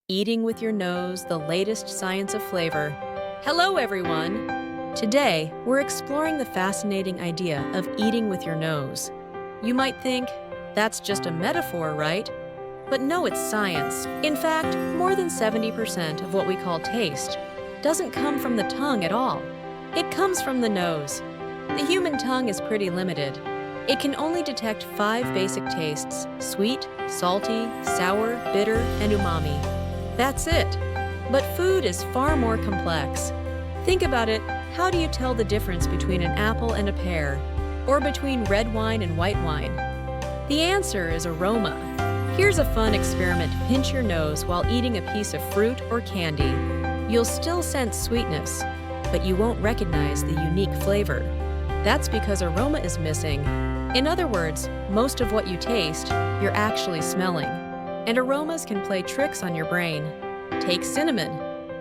Eating with your nose, the latest science of flavor. Hello, everyone! Today, we're exploring the fascinating idea of eating with your nose. You might think, that's just a metaphor, right? But no, it's science. In fact, more than 70% of what we call taste doesn't come from the tongue at all. It comes from the nose. The human tongue is pretty limited. It can only detect 5 basic tastes: sweet, salty, sour, bitter, and umami. That's it. But food is far more complex. Think about it. How do you tell the difference between an apple and a pear? Or between red wine and white wine? The answer is aroma. Here's a fun experiment. Pinch your nose while eating a piece of fruit or candy. You'll still sense sweetness, but you won't recognize the unique flavor. That's because aroma is missing. In other words, most of what you taste, you're actually smelling. And aromas can play tricks on your brain. Take cinnamon.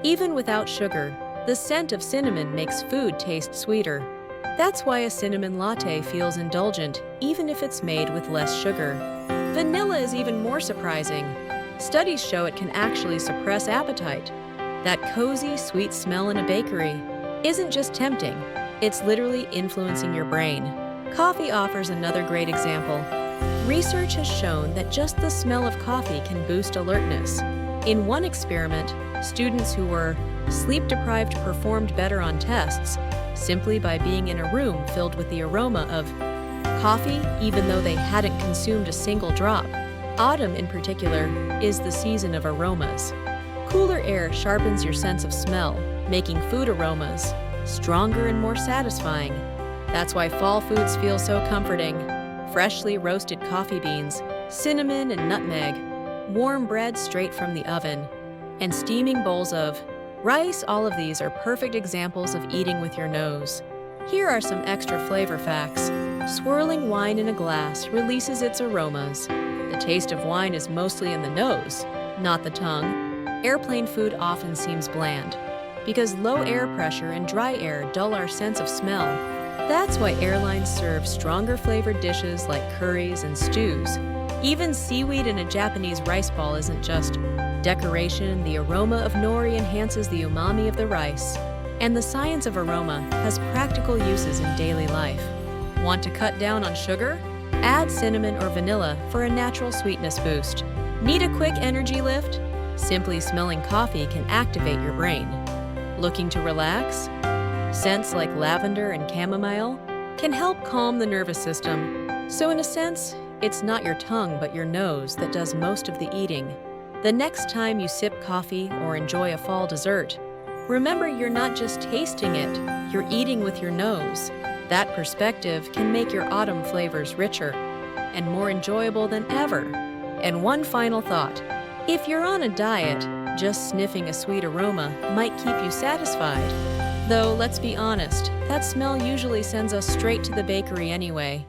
Even without sugar, the scent of cinnamon makes food taste sweeter. That's why a cinnamon latte feels indulgent, even if it's made with less sugar. Vanilla is even more surprising. Studies show it can actually suppress appetite. That cozy, sweet smell in a bakery isn't just tempting, it's literally influencing your brain. Coffee offers another great example. Research has shown that just the smell of coffee can boost alertness. In one experiment, students who were sleep-deprived performed better on tests simply by being in a room filled with the aroma of coffee, even though they hadn't consumed a single drop. Autumn, in particular, is the season of aromas. Cooler air sharpens your sense of smell, making food aromas stronger and more satisfying. That's why fall foods feel so comforting. Freshly roasted coffee beans, cinnamon and nutmeg, warm bread straight from the oven, and steaming bowls of rice. All of these are perfect examples of eating with your nose. Here are some extra flavor facts. Swirling wine in a glass releases its aromas. The taste of wine is mostly in the nose, not the tongue. Airplane food often seems bland because low air pressure and dry air dull our sense of smell. That's why airlines serve stronger flavored dishes like curries and stews. Even seaweed in a Japanese rice ball isn't just decoration. The aroma of nori enhances the umami of the rice. And the science of aroma has practical uses in daily life. Want to cut down on sugar? Add cinnamon or vanilla for a natural sweetness boost. Need a quick energy lift? Simply smelling coffee can activate your brain. Looking to relax? Scents like lavender and chamomile can help calm the nervous system. So in a sense, it's not your tongue but your nose that does most of the eating. The next time you sip coffee or enjoy a fall dessert, remember you're not just tasting it, you're eating with your nose. That perspective can make your autumn flavors richer and more enjoyable than ever. And one final thought. If you're on a diet, just sniffing a sweet aroma might keep you satisfied. Though, let's be honest, that smell usually sends us straight to the bakery anyway.